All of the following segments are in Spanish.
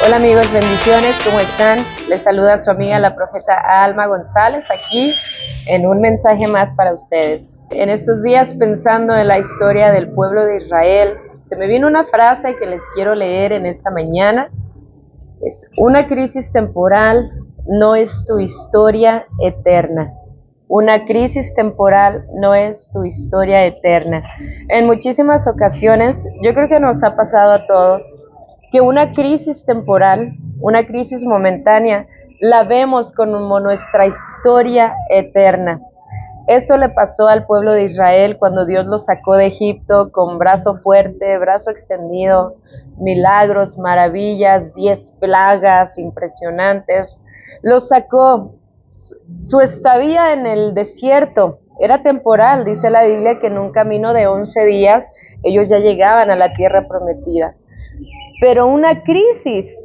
Hola amigos, bendiciones, ¿cómo están? Les saluda su amiga la profeta Alma González aquí en un mensaje más para ustedes. En estos días pensando en la historia del pueblo de Israel, se me vino una frase que les quiero leer en esta mañana. Es: una crisis temporal no es tu historia eterna. Una crisis temporal no es tu historia eterna. En muchísimas ocasiones, yo creo que nos ha pasado a todos, que una crisis temporal, una crisis momentánea, la vemos como nuestra historia eterna. Eso le pasó al pueblo de Israel cuando Dios los sacó de Egipto con brazo fuerte, brazo extendido, milagros, maravillas, 10 plagas impresionantes. Los sacó. Su estadía en el desierto era temporal. Dice la Biblia que en un camino de 11 días ellos ya llegaban a la tierra prometida. Pero una crisis,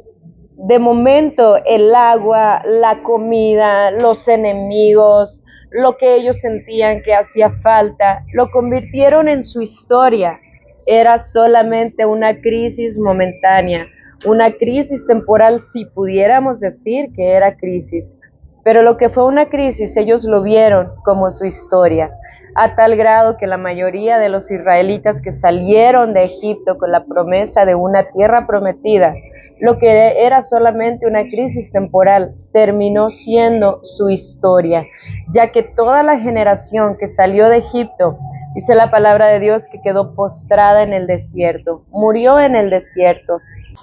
de momento, el agua, la comida, los enemigos, lo que ellos sentían que hacía falta, lo convirtieron en su historia. Era solamente una crisis momentánea, una crisis temporal, si pudiéramos decir que era crisis. Pero lo que fue una crisis, ellos lo vieron como su historia, a tal grado que la mayoría de los israelitas que salieron de Egipto con la promesa de una tierra prometida, lo que era solamente una crisis temporal, terminó siendo su historia, ya que toda la generación que salió de Egipto, dice la palabra de Dios, que quedó postrada en el desierto, murió en el desierto.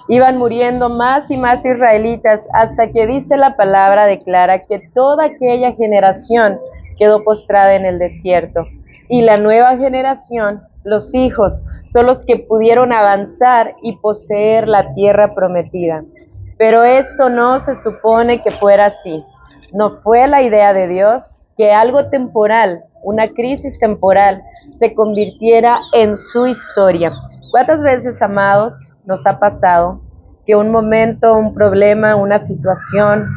Iban muriendo más y más israelitas hasta que, dice la palabra, declara que toda aquella generación quedó postrada en el desierto. Y la nueva generación, los hijos, son los que pudieron avanzar y poseer la tierra prometida. Pero esto no se supone que fuera así. No fue la idea de Dios que algo temporal, una crisis temporal, se convirtiera en su historia. ¿Cuántas veces, amados, nos ha pasado que un momento, un problema, una situación,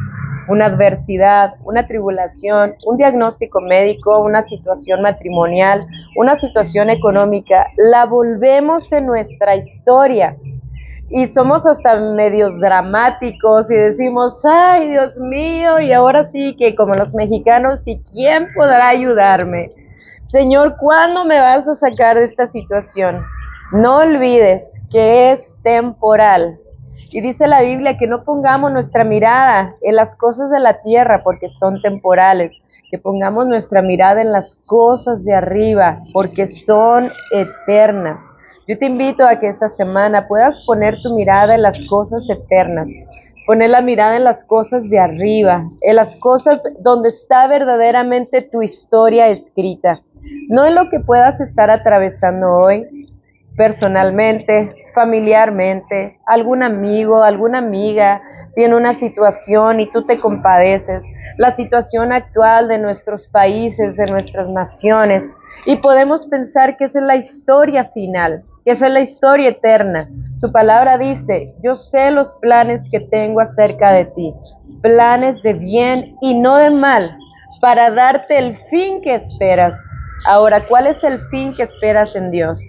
una adversidad, una tribulación, un diagnóstico médico, una situación matrimonial, una situación económica, la volvemos en nuestra historia? Y somos hasta medios dramáticos y decimos: ay, Dios mío, y ahora sí que como los mexicanos, ¿y quién podrá ayudarme? Señor, ¿cuándo me vas a sacar de esta situación? No olvides que es temporal. Y dice la Biblia que no pongamos nuestra mirada en las cosas de la tierra porque son temporales, que pongamos nuestra mirada en las cosas de arriba porque son eternas. Yo te invito a que esta semana puedas poner tu mirada en las cosas eternas, poner la mirada en las cosas de arriba, en las cosas donde está verdaderamente tu historia escrita, no en lo que puedas estar atravesando hoy, personalmente, familiarmente. Algún amigo, alguna amiga tiene una situación y tú te compadeces, la situación actual de nuestros países, de nuestras naciones, y podemos pensar que esa es la historia final, que esa es la historia eterna. Su palabra dice: yo sé los planes que tengo acerca de ti, planes de bien y no de mal, para darte el fin que esperas. Ahora, ¿cuál es el fin que esperas en Dios?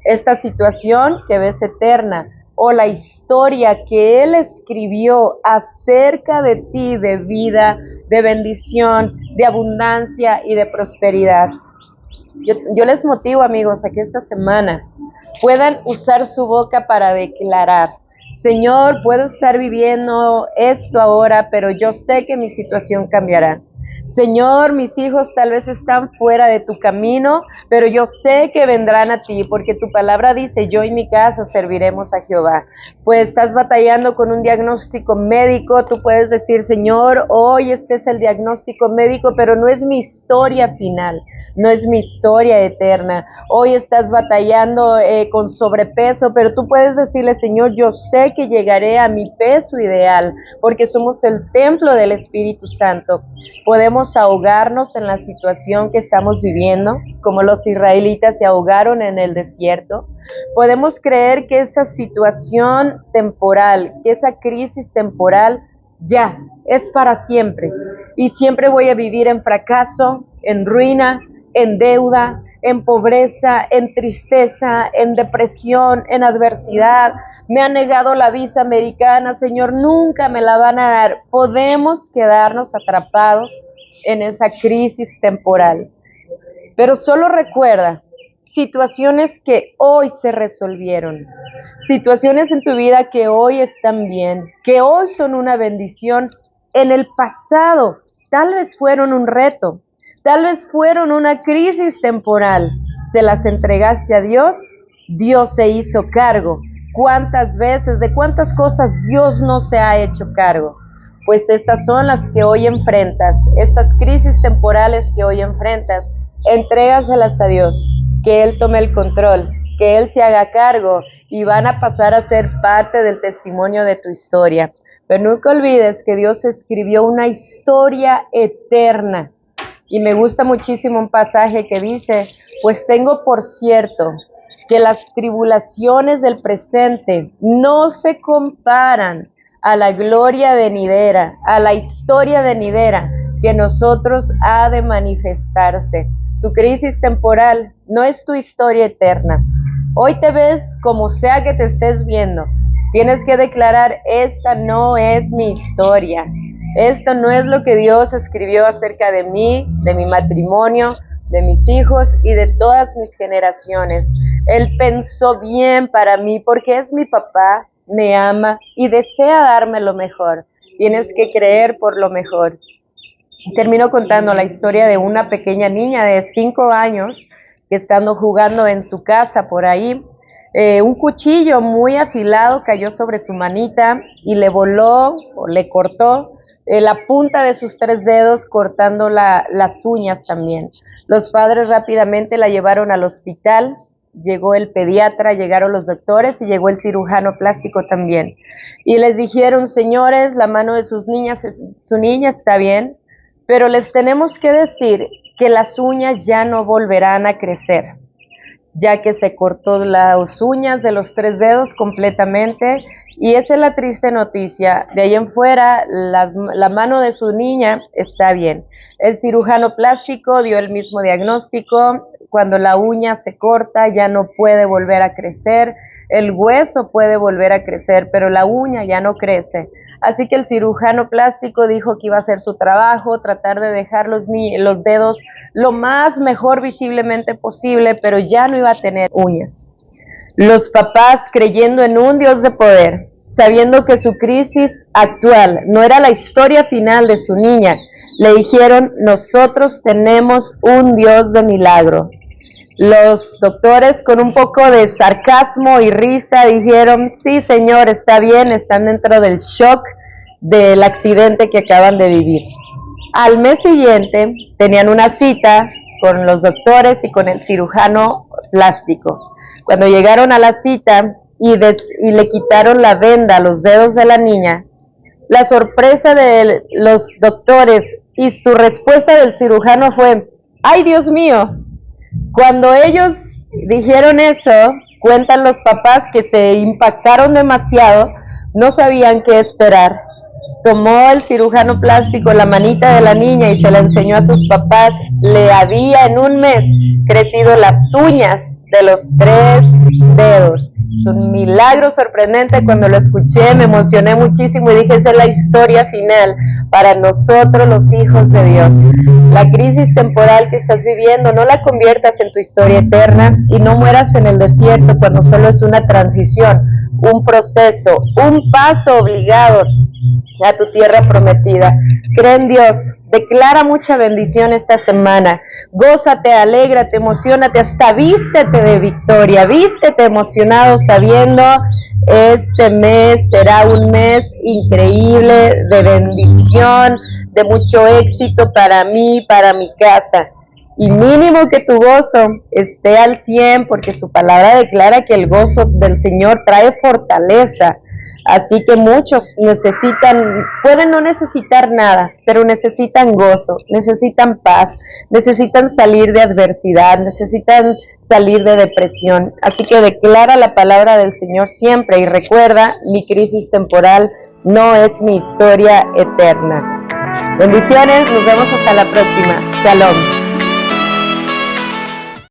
Esta situación que ves eterna, o la historia que Él escribió acerca de ti, de vida, de bendición, de abundancia y de prosperidad. Yo les motivo, amigos, a que esta semana puedan usar su boca para declarar: Señor, puedo estar viviendo esto ahora, pero yo sé que mi situación cambiará. Señor, mis hijos tal vez están fuera de tu camino, pero yo sé que vendrán a ti, porque tu palabra dice: yo y mi casa serviremos a Jehová. Pues estás batallando con un diagnóstico médico, tú puedes decir: Señor, hoy este es el diagnóstico médico, pero no es mi historia final, no es mi historia eterna. Hoy estás batallando con sobrepeso, pero tú puedes decirle: Señor, yo sé que llegaré a mi peso ideal, porque somos el templo del Espíritu Santo. Podemos ahogarnos en la situación que estamos viviendo, como los israelitas se ahogaron en el desierto. Podemos creer que esa situación temporal, que esa crisis temporal ya es para siempre. Y siempre voy a vivir en fracaso, en ruina, en deuda, en pobreza, en tristeza, en depresión, en adversidad. Me han negado la visa americana, Señor, nunca me la van a dar. Podemos quedarnos atrapados en esa crisis temporal. Pero solo recuerda situaciones que hoy se resolvieron, situaciones en tu vida que hoy están bien, que hoy son una bendición. En el pasado tal vez fueron un reto, tal vez fueron una crisis temporal. Se las entregaste a Dios, Dios se hizo cargo. ¿Cuántas veces, de cuántas cosas Dios no se ha hecho cargo? Pues estas son las que hoy enfrentas, estas crisis temporales que hoy enfrentas. Entrégaselas a Dios, que Él tome el control, que Él se haga cargo y van a pasar a ser parte del testimonio de tu historia. Pero nunca olvides que Dios escribió una historia eterna. Y me gusta muchísimo un pasaje que dice, pues tengo por cierto que las tribulaciones del presente no se comparan a la gloria venidera, a la historia venidera que nosotros ha de manifestarse. Tu crisis temporal no es tu historia eterna. Hoy te ves como sea que te estés viendo. Tienes que declarar, esta no es mi historia. Esto no es lo que Dios escribió acerca de mí, de mi matrimonio, de mis hijos y de todas mis generaciones. Él pensó bien para mí porque es mi papá, me ama y desea darme lo mejor. Tienes que creer por lo mejor. Termino contando la historia de una pequeña niña de 5 años que estando jugando en su casa por ahí, un cuchillo muy afilado cayó sobre su manita y le voló o le cortó la punta de sus 3 dedos, cortando las uñas también. Los padres rápidamente la llevaron al hospital, llegó el pediatra, llegaron los doctores y llegó el cirujano plástico también. Y les dijeron, señores, la mano de su niña está bien, pero les tenemos que decir que las uñas ya no volverán a crecer, ya que se cortó las uñas de los 3 dedos completamente, y esa es la triste noticia. De ahí en fuera, la mano de su niña está bien. El cirujano plástico dio el mismo diagnóstico. Cuando la uña se corta, ya no puede volver a crecer. El hueso puede volver a crecer, pero la uña ya no crece. Así que el cirujano plástico dijo que iba a hacer su trabajo, tratar de dejar los dedos lo más mejor visiblemente posible, pero ya no iba a tener uñas. Los papás, creyendo en un Dios de poder, sabiendo que su crisis actual no era la historia final de su niña, le dijeron, nosotros tenemos un Dios de milagro. Los doctores, con un poco de sarcasmo y risa, dijeron, sí señor, está bien, están dentro del shock del accidente que acaban de vivir. Al mes siguiente tenían una cita con los doctores y con el cirujano plástico. Cuando llegaron a la cita y le quitaron la venda a los dedos de la niña, la sorpresa de los doctores y su respuesta del cirujano fue, ¡ay Dios mío! Cuando ellos dijeron eso, cuentan los papás que se impactaron demasiado, no sabían qué esperar. Tomó el cirujano plástico la manita de la niña y se la enseñó a sus papás. Le había en un mes crecido las uñas de los 3 dedos. Es un milagro sorprendente. Cuando lo escuché me emocioné muchísimo y dije, esa es la historia final para nosotros los hijos de Dios. La crisis temporal que estás viviendo, no la conviertas en tu historia eterna y no mueras en el desierto cuando solo es una transición, un proceso, un paso obligado a tu tierra prometida. Cree en Dios, declara mucha bendición esta semana, gózate, alégrate, emocionate, hasta vístete de victoria, vístete emocionado sabiendo este mes será un mes increíble de bendición, de mucho éxito para mí, para mi casa. Y mínimo que tu gozo esté al 100, porque su palabra declara que el gozo del Señor trae fortaleza. Así que muchos pueden no necesitar nada, pero necesitan gozo, necesitan paz, necesitan salir de adversidad, necesitan salir de depresión. Así que declara la palabra del Señor siempre y recuerda, mi crisis temporal no es mi historia eterna. Bendiciones, nos vemos hasta la próxima. Shalom.